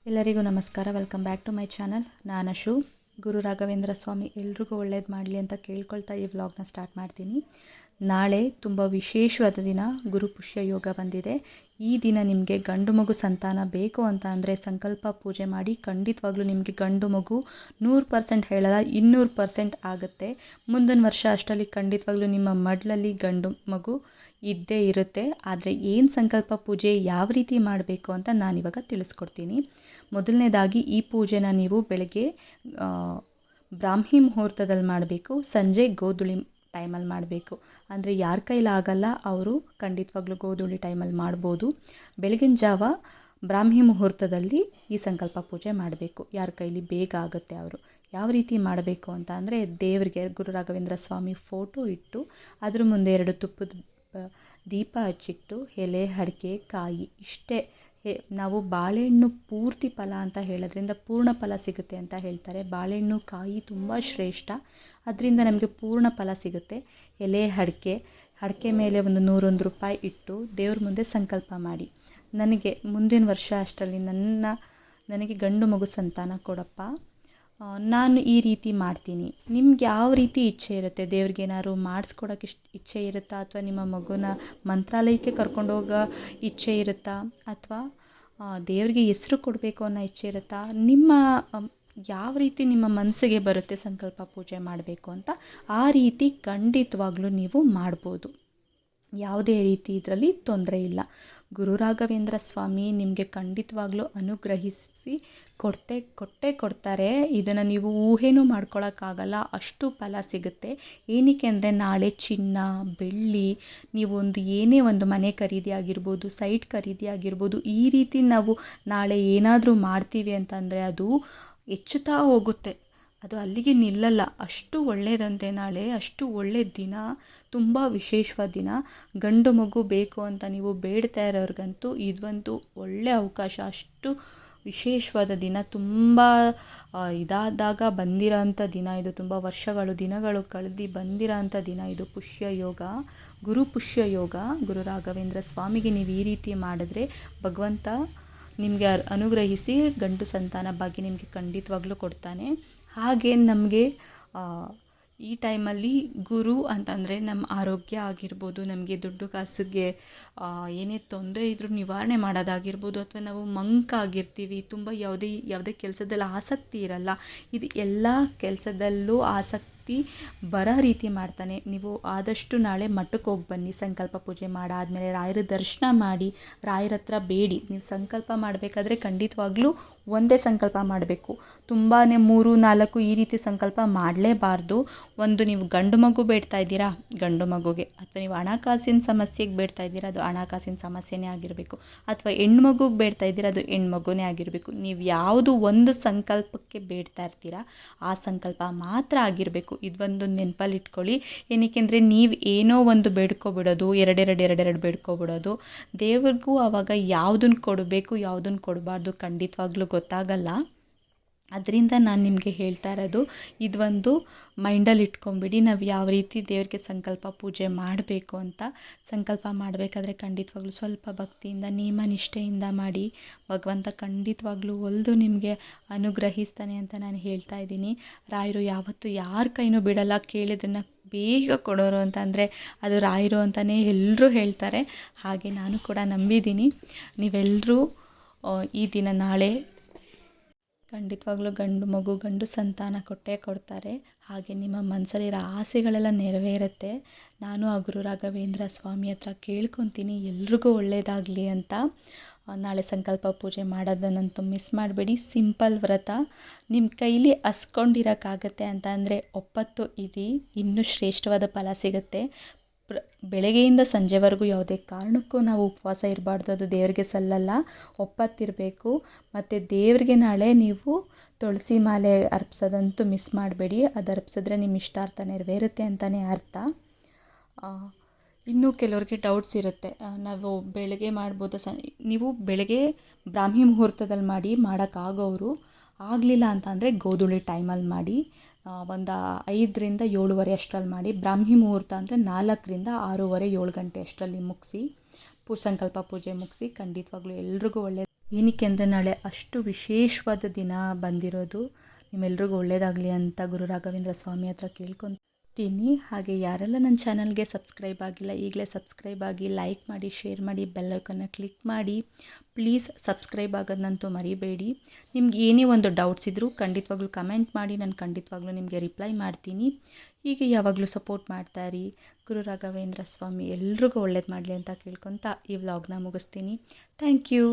ಎಲ್ಲರಿಗೂ ನಮಸ್ಕಾರ. Welcome back to my channel. ನಾನು ಅಶು. ಗುರು ರಾಘವೇಂದ್ರ ಸ್ವಾಮಿ ಎಲ್ರಿಗೂ ಒಳ್ಳೇದು ಮಾಡಲಿ ಅಂತ ಕೇಳ್ಕೊಳ್ತಾ ಈ ವ್ಲಾಗ್ನ ಸ್ಟಾರ್ಟ್ ಮಾಡ್ತೀನಿ. ನಾಳೆ ತುಂಬ ವಿಶೇಷವಾದ ದಿನ, ಗುರು ಪುಷ್ಯ ಯೋಗ ಬಂದಿದೆ. ಈ ದಿನ ನಿಮಗೆ ಗಂಡು ಮಗು ಸಂತಾನ ಬೇಕು ಅಂತ ಅಂದರೆ ಸಂಕಲ್ಪ ಪೂಜೆ ಮಾಡಿ. ಖಂಡಿತವಾಗ್ಲೂ ನಿಮಗೆ ಗಂಡು ಮಗು 100% ಹೇಳಲ್ಲ 200% ಆಗುತ್ತೆ. ಮುಂದಿನ ವರ್ಷ ಅಷ್ಟರಲ್ಲಿ ಖಂಡಿತವಾಗ್ಲೂ ನಿಮ್ಮ ಮಡ್ಲಲ್ಲಿ ಗಂಡು ಮಗು ಇದ್ದೇ ಇರುತ್ತೆ. ಆದರೆ ಏನು ಸಂಕಲ್ಪ ಪೂಜೆ ಯಾವ ರೀತಿ ಮಾಡಬೇಕು ಅಂತ ನಾನಿವಾಗ ತಿಳಿಸ್ಕೊಡ್ತೀನಿ. ಮೊದಲನೇದಾಗಿ ಈ ಪೂಜೆನ ನೀವು ಬೆಳಗ್ಗೆ ಬ್ರಾಹ್ಮಿ ಮುಹೂರ್ತದಲ್ಲಿ ಮಾಡಬೇಕು, ಸಂಜೆ ಗೋಧೂಳಿ ಟೈಮಲ್ಲಿ ಮಾಡಬೇಕು. ಅಂದರೆ ಯಾರ ಕೈಲಾಗಲ್ಲ ಅವರು ಖಂಡಿತವಾಗ್ಲೂ ಗೋಧೂಳಿ ಟೈಮಲ್ಲಿ ಮಾಡ್ಬೋದು. ಬೆಳಗಿನ ಜಾವ ಬ್ರಾಹ್ಮಿ ಮುಹೂರ್ತದಲ್ಲಿ ಈ ಸಂಕಲ್ಪ ಪೂಜೆ ಮಾಡಬೇಕು. ಯಾರ ಕೈಲಿ ಬೇಗ ಆಗುತ್ತೆ ಅವರು. ಯಾವ ರೀತಿ ಮಾಡಬೇಕು ಅಂತ ಅಂದರೆ, ದೇವರಿಗೆ ಗುರು ರಾಘವೇಂದ್ರ ಸ್ವಾಮಿ ಫೋಟೋ ಇಟ್ಟು ಅದ್ರ ಮುಂದೆ 2 ತುಪ್ಪದ ದೀಪ ಹಚ್ಚಿಟ್ಟು ಎಲೆ, ಅಡಿಕೆ, ಕಾಯಿ ಇಷ್ಟೇ. ನಾವು ಬಾಳೆಹಣ್ಣು ಪೂರ್ತಿ ಫಲ ಅಂತ ಹೇಳೋದ್ರಿಂದ ಪೂರ್ಣ ಫಲ ಸಿಗುತ್ತೆ ಅಂತ ಹೇಳ್ತಾರೆ. ಬಾಳೆಹಣ್ಣು ಕಾಯಿ ತುಂಬ ಶ್ರೇಷ್ಠ, ಅದರಿಂದ ನಮಗೆ ಪೂರ್ಣ ಫಲ ಸಿಗುತ್ತೆ. ಎಲೆ, ಅಡಿಕೆ ಮೇಲೆ ಒಂದು 101 ರೂಪಾಯಿ ಇಟ್ಟು ದೇವ್ರ ಮುಂದೆ ಸಂಕಲ್ಪ ಮಾಡಿ, ನನಗೆ ಮುಂದಿನ ವರ್ಷ ಅಷ್ಟರಲ್ಲಿ ನನಗೆ ಗಂಡು ಮಗು ಸಂತಾನ ಕೊಡಪ್ಪ, ನಾನು ಈ ರೀತಿ ಮಾಡ್ತೀನಿ. ನಿಮ್ಗೆ ಯಾವ ರೀತಿ ಇಚ್ಛೆ ಇರುತ್ತೆ, ದೇವ್ರಿಗೆ ಏನಾದ್ರು ಮಾಡಿಸ್ಕೊಡೋಕೆ ಇಚ್ಛೆ ಇರುತ್ತಾ, ಅಥವಾ ನಿಮ್ಮ ಮಗುನ ಮಂತ್ರಾಲಯಕ್ಕೆ ಕರ್ಕೊಂಡೋಗೋ ಇಚ್ಛೆ ಇರುತ್ತಾ, ಅಥವಾ ದೇವರಿಗೆ ಹೆಸರು ಕೊಡಬೇಕು ಅನ್ನೋ ಇಚ್ಛೆ ಇರುತ್ತಾ, ನಿಮ್ಮ ಯಾವ ರೀತಿ ನಿಮ್ಮ ಮನಸ್ಸಿಗೆ ಬರುತ್ತೆ ಸಂಕಲ್ಪ ಪೂಜೆ ಮಾಡಬೇಕು ಅಂತ, ಆ ರೀತಿ ಖಂಡಿತವಾಗ್ಲೂ ನೀವು ಮಾಡ್ಬೋದು. ಯಾವುದೇ ರೀತಿ ಇದರಲ್ಲಿ ತೊಂದರೆ ಇಲ್ಲ. ಗುರು ರಾಘವೇಂದ್ರ ಸ್ವಾಮಿ ನಿಮಗೆ ಖಂಡಿತವಾಗ್ಲೂ ಅನುಗ್ರಹಿಸಿ ಕೊಟ್ಟೇ ಕೊಡ್ತಾರೆ. ಇದನ್ನು ನೀವು ಊಹೆನೂ ಮಾಡ್ಕೊಳಕ್ಕಾಗಲ್ಲ, ಅಷ್ಟು ಫಲ ಸಿಗುತ್ತೆ. ಏನಕ್ಕೆ ಅಂದರೆ, ನಾಳೆ ಚಿನ್ನ, ಬೆಳ್ಳಿ, ನೀವು ಏನೇ ಒಂದು ಮನೆ ಖರೀದಿ ಆಗಿರ್ಬೋದು, ಸೈಟ್ ಖರೀದಿ ಆಗಿರ್ಬೋದು, ಈ ರೀತಿ ನಾವು ನಾಳೆ ಏನಾದರೂ ಮಾಡ್ತೀವಿ ಅಂತಂದರೆ ಅದು ಹೆಚ್ಚುತ್ತಾ ಹೋಗುತ್ತೆ. ಅದು ಅಲ್ಲಿಗೆ ನಿಲ್ಲಲ್ಲ. ಅಷ್ಟು ಒಳ್ಳೆಯದಂತೆ ನಾಳೆ, ಅಷ್ಟು ಒಳ್ಳೆಯ ದಿನ, ತುಂಬ ವಿಶೇಷವಾದ ದಿನ. ಗಂಡು ಮಗು ಬೇಕು ಅಂತ ನೀವು ಬೇಡ್ತಾ ಇರೋರಿಗಂತೂ ಇದೊಂದು ಒಳ್ಳೆಯ ಅವಕಾಶ. ಅಷ್ಟು ವಿಶೇಷವಾದ ದಿನ, ತುಂಬ ಇದಾದಾಗ ಬಂದಿರೋ ಅಂಥ ದಿನ ಇದು. ತುಂಬ ದಿನಗಳು ಕಳೆದು ಬಂದಿರೋ ಅಂಥ ದಿನ ಇದು. ಪುಷ್ಯ ಯೋಗ, ಗುರು ಪುಷ್ಯ ಯೋಗ. ಗುರು ರಾಘವೇಂದ್ರ ಸ್ವಾಮಿಗೆ ನೀವು ಈ ರೀತಿ ಮಾಡಿದ್ರೆ ಭಗವಂತ ನಿಮಗೆ ಅನುಗ್ರಹಿಸಿ ಗಂಡು ಸಂತಾನ ಭಾಗ್ಯ ನಿಮಗೆ ಖಂಡಿತವಾಗ್ಲೂ ಕೊಡ್ತಾನೆ. ಹಾಗೆ ನಮಗೆ ಈ ಟೈಮಲ್ಲಿ ಗುರು ಅಂತಂದರೆ ನಮ್ಮ ಆರೋಗ್ಯ ಆಗಿರ್ಬೋದು, ನಮಗೆ ದುಡ್ಡು ಕಾಸಿಗೆ ಏನೇ ತೊಂದರೆ ಇದ್ರೂ ನಿವಾರಣೆ ಮಾಡೋದಾಗಿರ್ಬೋದು, ಅಥವಾ ನಾವು ಮಂಕಾಗಿರ್ತೀವಿ, ತುಂಬ ಯಾವುದೇ ಕೆಲಸದಲ್ಲಿ ಆಸಕ್ತಿ ಇರಲ್ಲ, ಇದು ಎಲ್ಲ ಕೆಲಸದಲ್ಲೂ ಆಸಕ್ತಿ ಬರೋ ರೀತಿ ಮಾಡ್ತಾನೆ. ನೀವು ಆದಷ್ಟು ನಾಳೆ ಮಠಕ್ಕೆ ಹೋಗಿ ಬನ್ನಿ. ಸಂಕಲ್ಪ ಪೂಜೆ ಮಾಡಾದಮೇಲೆ ರಾಯರ ದರ್ಶನ ಮಾಡಿ, ರಾಯರ ಹತ್ರ ಬೇಡಿ. ನೀವು ಸಂಕಲ್ಪ ಮಾಡಬೇಕಾದ್ರೆ ಖಂಡಿತವಾಗ್ಲೂ ಒಂದೇ ಸಂಕಲ್ಪ ಮಾಡಬೇಕು. ತುಂಬಾ 3-4 ಈ ರೀತಿ ಸಂಕಲ್ಪ ಮಾಡಲೇಬಾರ್ದು. ಒಂದು, ನೀವು ಗಂಡು ಮಗು ಬೇಡ್ತಾ ಇದ್ದೀರಾ, ಗಂಡು ಮಗುಗೆ, ಅಥವಾ ನೀವು ಹಣಕಾಸಿನ ಸಮಸ್ಯೆಗೆ ಬೇಡ್ತಾ ಇದ್ದೀರಾ, ಅದು ಹಣಕಾಸಿನ ಸಮಸ್ಯೆನೇ ಆಗಿರಬೇಕು, ಅಥವಾ ಹೆಣ್ಮಗುಗೆ ಬೇಡ್ತಾ ಇದ್ದೀರಾ, ಅದು ಹೆಣ್ಮಗುನೇ ಆಗಿರಬೇಕು. ನೀವು ಯಾವುದು ಒಂದು ಸಂಕಲ್ಪಕ್ಕೆ ಬೇಡ್ತಾ ಇರ್ತೀರಾ ಆ ಸಂಕಲ್ಪ ಮಾತ್ರ ಆಗಿರಬೇಕು. ಇದೊಂದು ನೆನಪಲ್ಲಿ ಇಟ್ಕೊಳ್ಳಿ. ಏನಕ್ಕೆಂದರೆ, ನೀವು ಏನೋ ಒಂದು ಬೇಡ್ಕೊಬಿಡೋದು, ಎರಡೆರಡು ಬೇಡ್ಕೊಬಿಡೋದು, ದೇವ್ರಿಗೂ ಆವಾಗ ಯಾವುದನ್ನು ಕೊಡಬೇಕು ಯಾವುದನ್ನು ಕೊಡಬಾರ್ದು ಖಂಡಿತವಾಗ್ಲೂ ಗೊತ್ತಾಗಲ್ಲ. ಅದರಿಂದ ನಾನು ನಿಮಗೆ ಹೇಳ್ತಾ ಇರೋದು, ಇದೊಂದು ಮೈಂಡಲ್ಲಿ ಇಟ್ಕೊಂಬಿಡಿ. ನಾವು ಯಾವ ರೀತಿ ದೇವರಿಗೆ ಸಂಕಲ್ಪ ಪೂಜೆ ಮಾಡಬೇಕು ಅಂತ. ಸಂಕಲ್ಪ ಮಾಡಬೇಕಾದ್ರೆ ಖಂಡಿತವಾಗ್ಲೂ ಸ್ವಲ್ಪ ಭಕ್ತಿಯಿಂದ, ನಿಯಮ ನಿಷ್ಠೆಯಿಂದ ಮಾಡಿ. ಭಗವಂತ ಖಂಡಿತವಾಗ್ಲೂ ಒಲಿದು ನಿಮಗೆ ಅನುಗ್ರಹಿಸ್ತಾನೆ ಅಂತ ನಾನು ಹೇಳ್ತಾ ಇದ್ದೀನಿ. ರಾಯರು ಯಾವತ್ತೂ ಯಾರ ಕೈನೂ ಬಿಡಲ್ಲ. ಕೇಳಿದ್ದನ್ನು ಬೇಗ ಕೊಡೋರು ಅಂತಂದರೆ ಅದು ರಾಯರು ಅಂತಲೇ ಎಲ್ಲರೂ ಹೇಳ್ತಾರೆ. ಹಾಗೆ ನಾನು ಕೂಡ ನಂಬಿದ್ದೀನಿ. ನೀವೆಲ್ಲರೂ ಈ ದಿನ ನಾಳೆ ಖಂಡಿತವಾಗ್ಲೂ ಗಂಡು ಸಂತಾನ ಕೊಡ್ತಾರೆ. ಹಾಗೆ ನಿಮ್ಮ ಮನಸ್ಸಲ್ಲಿರೋ ಆಸೆಗಳೆಲ್ಲ ನೆರವೇರುತ್ತೆ. ನಾನು ಆ ಗುರು ರಾಘವೇಂದ್ರ ಸ್ವಾಮಿ ಹತ್ರ ಕೇಳ್ಕೊತೀನಿ ಎಲ್ರಿಗೂ ಒಳ್ಳೆಯದಾಗಲಿ ಅಂತ. ನಾಳೆ ಸಂಕಲ್ಪ ಪೂಜೆ ಮಾಡೋದನ್ನಂತೂ ಮಿಸ್ ಮಾಡಬೇಡಿ. ಸಿಂಪಲ್ ವ್ರತ. ನಿಮ್ಮ ಕೈಲಿ ಹಸ್ಕೊಂಡಿರೋಕ್ಕಾಗತ್ತೆ ಅಂತ ಅಂದರೆ ಒಪ್ಪತ್ತು ಇರಿ, ಇನ್ನೂ ಶ್ರೇಷ್ಠವಾದ ಫಲ ಸಿಗುತ್ತೆ. ಬೆಳಗ್ಗೆಯಿಂದ ಸಂಜೆವರೆಗೂ ಯಾವುದೇ ಕಾರಣಕ್ಕೂ ನಾವು ಉಪವಾಸ ಇರಬಾರ್ದು, ಅದು ದೇವರಿಗೆ ಸಲ್ಲಲ್ಲ. ಒಪ್ಪತ್ತಿರಬೇಕು. ಮತ್ತು ದೇವರಿಗೆ ನಾಳೆ ನೀವು ತುಳಸಿ ಮಾಲೆ ಅರ್ಪಿಸೋದಂತೂ ಮಿಸ್ ಮಾಡಬೇಡಿ. ಅದು ಅರ್ಪಿಸಿದ್ರೆ ನಿಮ್ಮ ಇಷ್ಟಾರ್ಥ ನೆರವೇರುತ್ತೆ ಅಂತಲೇ ಅರ್ಥ. ಇನ್ನೂ ಕೆಲವ್ರಿಗೆ ಡೌಟ್ಸ್ ಇರುತ್ತೆ, ನಾವು ಬೆಳಗ್ಗೆ ಮಾಡ್ಬೋದಾ, ನೀವು ಬೆಳಗ್ಗೆ ಬ್ರಾಹ್ಮಿ ಮುಹೂರ್ತದಲ್ಲಿ ಮಾಡೋಕ್ಕಾಗೋರು, ಆಗಲಿಲ್ಲ ಅಂತ ಅಂದರೆ ಗೋಧೂಳಿ ಟೈಮಲ್ಲಿ ಮಾಡಿ. ಒಂದು 5ರಿಂದ 7:30 ಅಷ್ಟರಲ್ಲಿ ಮಾಡಿ. ಬ್ರಾಹ್ಮಿ ಮುಹೂರ್ತ ಅಂದರೆ 4ರಿಂದ 6:30 7 ಗಂಟೆ ಅಷ್ಟರಲ್ಲಿ ಮುಗಿಸಿ ಸಂಕಲ್ಪ ಪೂಜೆ ಮುಗಿಸಿ. ಖಂಡಿತವಾಗ್ಲೂ ಎಲ್ರಿಗೂ ಏನಕ್ಕೆ ಅಂದರೆ ನಾಳೆ ಅಷ್ಟು ವಿಶೇಷವಾದ ದಿನ ಬಂದಿರೋದು. ನಿಮ್ಮೆಲ್ರಿಗೂ ಒಳ್ಳೆಯದಾಗಲಿ ಅಂತ ಗುರು ರಾಘವೇಂದ್ರ ಸ್ವಾಮಿ ಹತ್ರ ಕೇಳ್ಕೊತೀನಿ. ಹಾಗೆ ಯಾರೆಲ್ಲ ನನ್ನ ಚಾನಲ್ಗೆ ಸಬ್ಸ್ಕ್ರೈಬ್ ಆಗಿಲ್ಲ ಈಗಲೇ ಸಬ್ಸ್ಕ್ರೈಬ್ ಆಗಿ, ಲೈಕ್ ಮಾಡಿ, ಶೇರ್ ಮಾಡಿ, ಬೆಲ್ ಐಕನ್ನ ಕ್ಲಿಕ್ ಮಾಡಿ. ಪ್ಲೀಸ್ ಸಬ್ಸ್ಕ್ರೈಬ್ ಆಗೋದಂತೂ ಮರಿಬೇಡಿ. ನಿಮ್ಗೆ ಏನೇ ಒಂದು ಡೌಟ್ಸ್ ಇದ್ದರೂ ಖಂಡಿತವಾಗ್ಲೂ ಕಮೆಂಟ್ ಮಾಡಿ, ನಾನು ಖಂಡಿತವಾಗ್ಲೂ ನಿಮಗೆ ರಿಪ್ಲೈ ಮಾಡ್ತೀನಿ. ಹೀಗೆ ಯಾವಾಗಲೂ ಸಪೋರ್ಟ್ ಮಾಡ್ತಾಯಿರಿ. ಗುರು ರಾಘವೇಂದ್ರ ಸ್ವಾಮಿ ಎಲ್ರಿಗೂ ಒಳ್ಳೇದು ಮಾಡಲಿ ಅಂತ ಕೇಳ್ಕೊತಾ ಈ ವ್ಲಾಗ್ನ ಮುಗಿಸ್ತೀನಿ. Thank you.